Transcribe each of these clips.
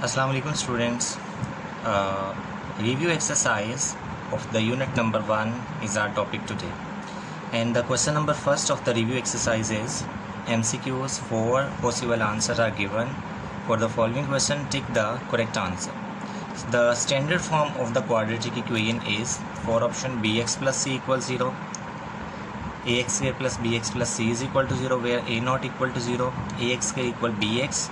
Assalamu alaikum students. Review exercise of the unit number 1 is our topic today, and the question number first of the review exercise is MCQs. 4 possible answers are given. For the following question, tick the correct answer. The standard form of the quadratic equation is, for option, bx plus c equals 0, ax square plus bx plus c is equal to 0, where a not equal to 0, ax square equal bx,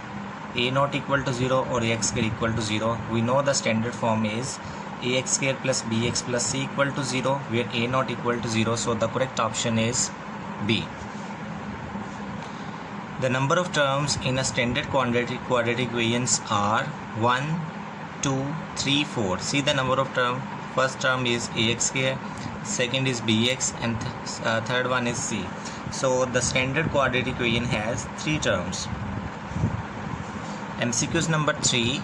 a not equal to 0, or ax square equal to 0. We know the standard form is ax square plus bx plus c equal to 0, where a not equal to 0, so the correct option is B. The number of terms in a standard quadratic equations are 1, 2, 3, 4. See the number of terms. First term is ax square, second is bx, and third one is c. So the standard quadratic equation has 3 terms. MCQs number 3.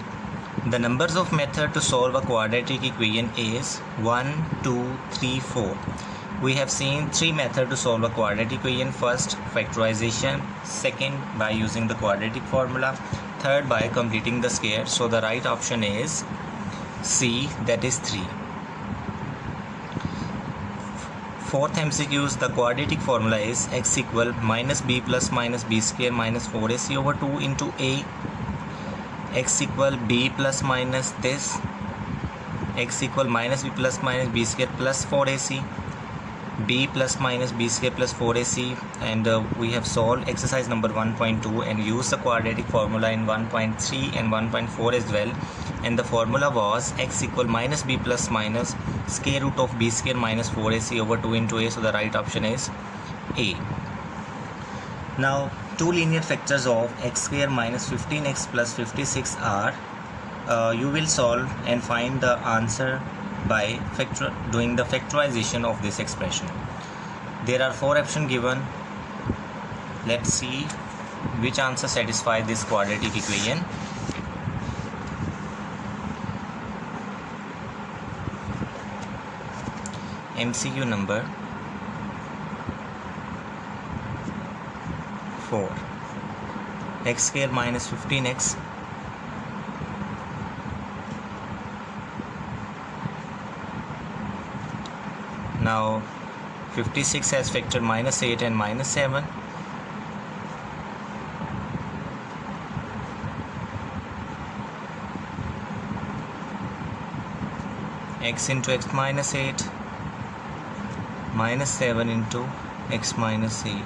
The numbers of method to solve a quadratic equation is 1, 2, 3, 4. We have seen 3 methods to solve a quadratic equation. First, factorization. Second, by using the quadratic formula. Third, by completing the square. So the right option is C, that is 3. Fourth MCQs, the quadratic formula is x equal minus b plus minus b square minus 4ac over 2 into a. X equal b plus minus this, x equal minus b plus minus b square plus 4ac, b plus minus b square plus 4ac, and we have solved exercise number 1.2 and used the quadratic formula in 1.3 and 1.4 as well, and the formula was x equal minus b plus minus square root of b square minus 4ac over 2 into a, so the right option is A. Now, two linear factors of x square minus 15x plus 56 are, you will solve and find the answer by doing the factorization of this expression. There are 4 options given. Let's see which answer satisfies this quadratic equation. MCQ number 4. X square minus 15x now 56 has factor minus 8 and minus 7. X into x minus 8 minus 7 into x minus 8.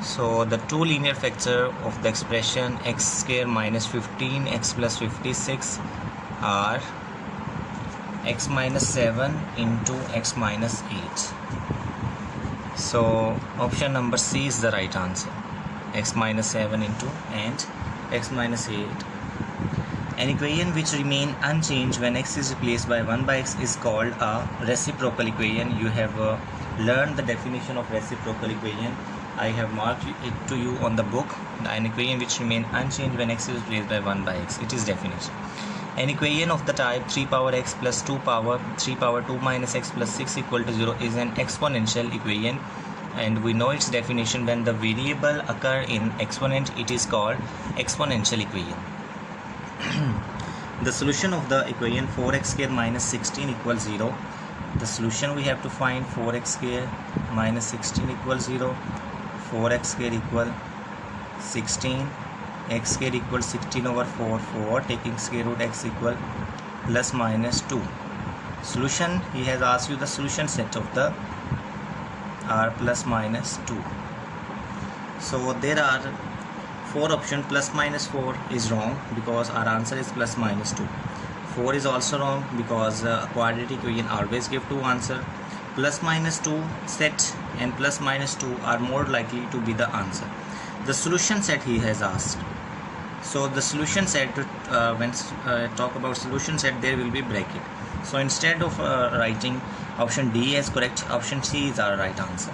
So the two linear factors of the expression x square minus 15 x plus 56 are x minus 7 into x minus 8. So option number C is the right answer. X minus 7 into and x minus 8. An equation which remains unchanged when x is replaced by 1 by x is called a reciprocal equation. You have learned the definition of reciprocal equation. I have marked it to you on the book. An equation which remains unchanged when x is replaced by 1 by x. It is definition. An equation of the type 3 power x plus 2 power 3 power 2 minus x plus 6 equal to 0 is an exponential equation, and we know its definition. When the variable occur in exponent, it is called exponential equation. The solution of the equation 4x square minus 16 equals 0. The solution we have to find 4x square minus 16 equals 0. 4x square equal 16, x square equals 16 over 4, taking square root x equal plus minus 2. Solution, he has asked you the solution set of the r plus minus 2. So there are 4 options. Plus minus 4 is wrong because our answer is plus minus 2. 4 is also wrong because quadratic equation always give 2 answer. Plus minus 2 set and plus minus 2 are more likely to be the answer. The solution set he has asked. So the solution set, when talk about solution set, there will be bracket. So instead of writing option D as correct, option C is our right answer.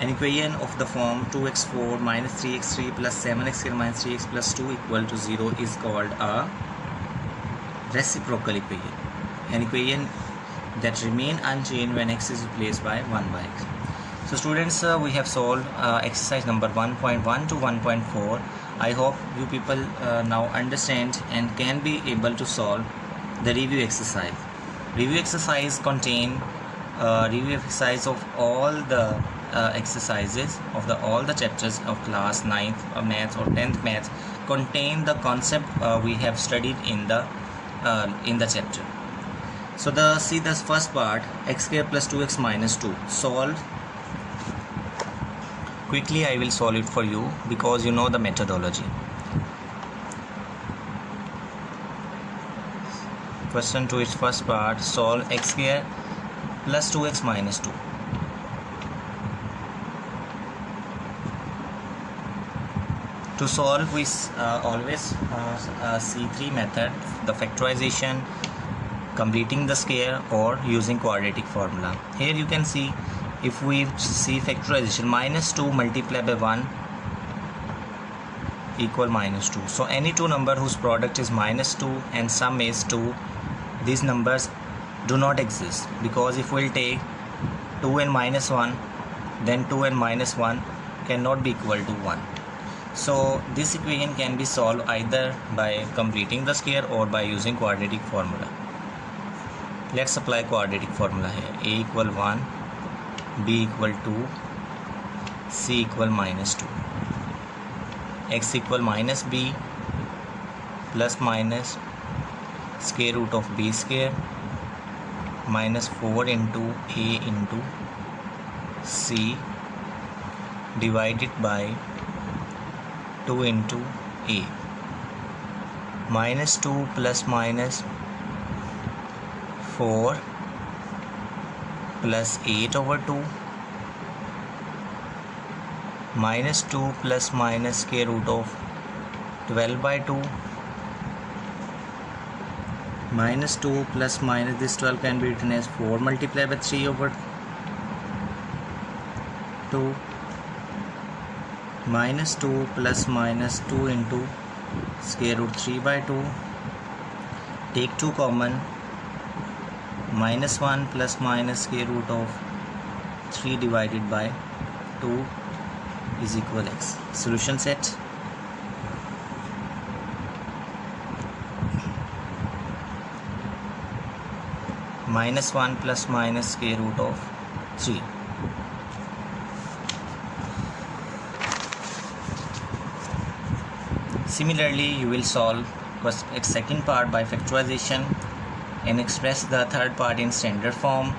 An equation of the form 2x4 minus 3x3 plus 7x square minus 3x plus 2 equal to 0 is called a reciprocal equation. An equation that remain unchanged when x is replaced by 1 by x. So students, we have solved exercise number 1.1 to 1.4. I hope you people now understand and can be able to solve the review exercise. Review exercise contain review exercise of all the exercises of all the chapters of class 9th maths or 10th maths contain the concept we have studied in the chapter. So see the first part, x square plus 2x minus 2. Solve. Quickly I will solve it for you because you know the methodology. Question to its first part, solve x square plus 2x minus 2. To solve, we always see three methods: the factorization, completing the square, or using quadratic formula. Here you can see, if we see factorization, minus 2 multiplied by 1 equal minus 2. So any two number whose product is minus 2 and sum is 2, these numbers do not exist, because if we'll take 2 and minus 1, then 2 and minus 1 cannot be equal to 1. So this equation can be solved either by completing the square or by using quadratic formula. Let's apply quadratic formula here. A equal 1, B equal 2, C equal minus 2, x equal minus b plus minus square root of b square minus 4 into a into c divided by 2 into a, minus 2 plus minus 4 plus 8 over 2 minus 2 plus minus square root of 12 by 2 minus 2 plus minus this 12 can be written as 4 multiplied by 3 over 2 minus 2 plus minus 2 into square root 3 by 2. Take 2 common, minus 1 plus minus square root of 3 divided by 2 is equal x. Solution set. Minus 1 plus minus square root of 3. Similarly, you will solve its second part by factorization and express the third part in standard form.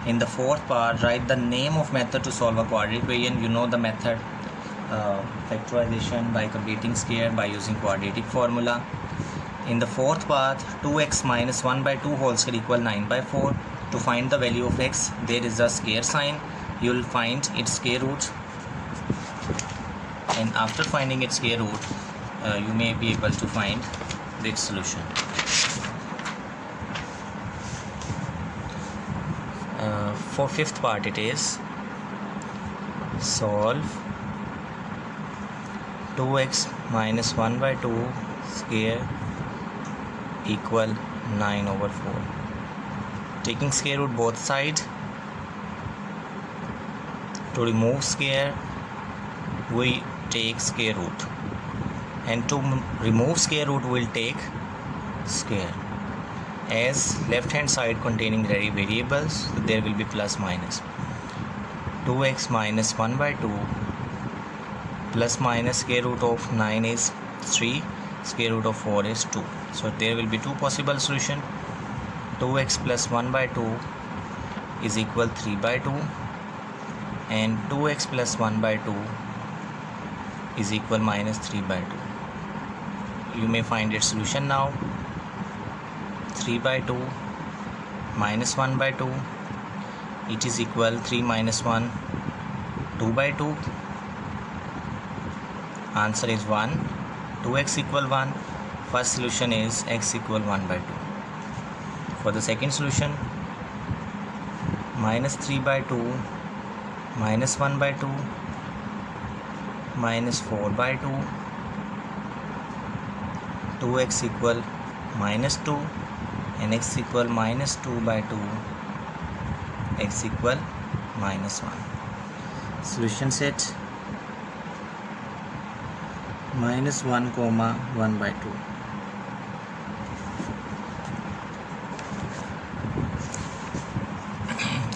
In the fourth part, write the name of method to solve a quadratic equation. You know the method, factorization by completing square by using quadratic formula. In the fourth part, 2x minus 1 by 2 whole square equal 9 by 4. To find the value of x, there is a square sign. You will find its square root, and after finding its square root, you may be able to find its solution. For fifth part, it is solve 2x minus 1 by 2 square equal 9 over 4. Taking square root both sides. To remove square, we take square root, and to remove square root we will take square. As left hand side containing variables, so there will be plus minus. 2x minus 1 by 2 plus minus square root of 9 is 3, square root of 4 is 2. So there will be two possible solution. 2x plus 1 by 2 is equal 3 by 2, and 2x plus 1 by 2 is equal minus 3 by 2. You may find its solution now. 3 by 2 minus 1 by 2, it is equal 3 minus 1, 2 by 2. Answer is 1. 2x equal 1. First solution is x equal 1 by 2. For the second solution, minus 3 by 2 minus 1 by 2 minus 4 by 2, 2x equal minus 2, and x equal minus 2 by 2, x equal minus 1. Solution set. minus 1 comma 1 by 2.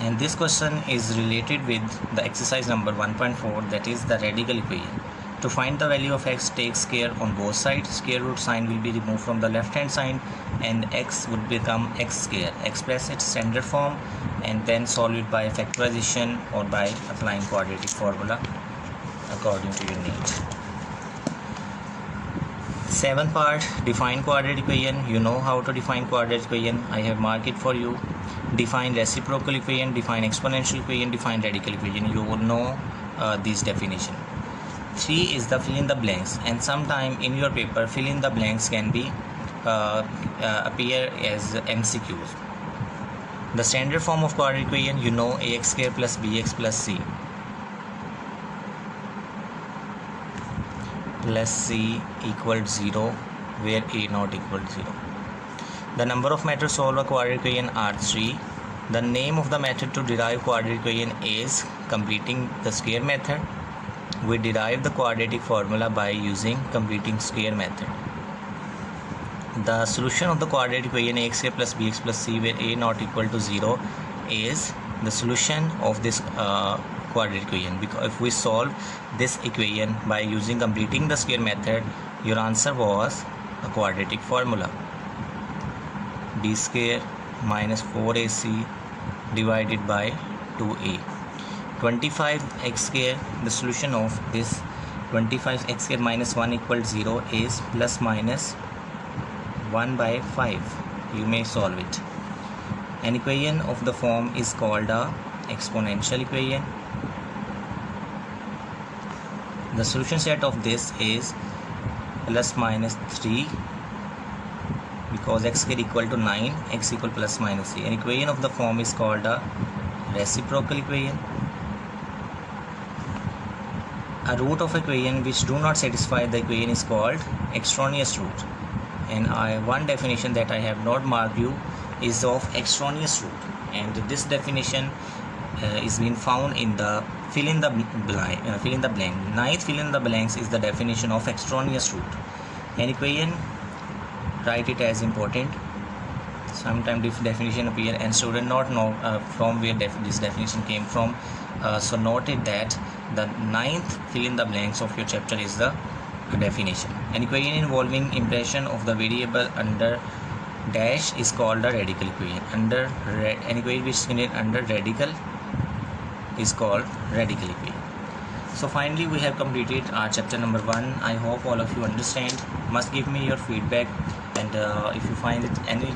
And this question is related with the exercise number 1.4, that is the radical equation. To find the value of x, take square on both sides. Square root sign will be removed from the left hand side and x would become x square. Express its standard form and then solve it by factorization or by applying quadratic formula according to your need. Seventh part, define quadratic equation. You know how to define quadratic equation. I have marked it for you. Define reciprocal equation, define exponential equation, define radical equation. You would know this definition. 3 is the fill in the blanks, and sometime in your paper fill in the blanks can be appear as MCQs. The standard form of quadratic equation, you know, ax square plus bx plus c equal 0, where a not equal 0. The number of methods to solve a quadratic equation are 3. The name of the method to derive quadratic equation is completing the square method. We derive the quadratic formula by using completing square method. The solution of the quadratic equation ax square plus bx plus c, where a not equal to 0, is the solution of this quadratic equation. Because if we solve this equation by using completing the square method, your answer was a quadratic formula: b square minus 4ac divided by 2a. 25x square, the solution of this 25x square minus 1 equals 0 is plus minus 1 by 5. You may solve it. An equation of the form is called a exponential equation. The solution set of this is plus minus 3, because x square equal to 9, x equal plus minus 3. An equation of the form is called a reciprocal equation. A root of equation which do not satisfy the equation is called extraneous root. And one definition that I have not marked you is of extraneous root, and this definition is being found in the fill in the blank. Ninth fill in the blanks is the definition of extraneous root. An equation, write it as important. Sometimes this definition appear and student not know from where this definition came from. So note it that the ninth fill in the blanks of your chapter is the definition. An equation involving impression of the variable under dash is called a radical equation. An equation which is under radical is called radical equation. So finally we have completed our chapter number 1. I hope all of you understand. Must give me your feedback, and if you find it any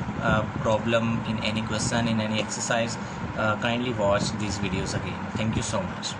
problem in any question, in any exercise, kindly watch these videos again. Thank you so much.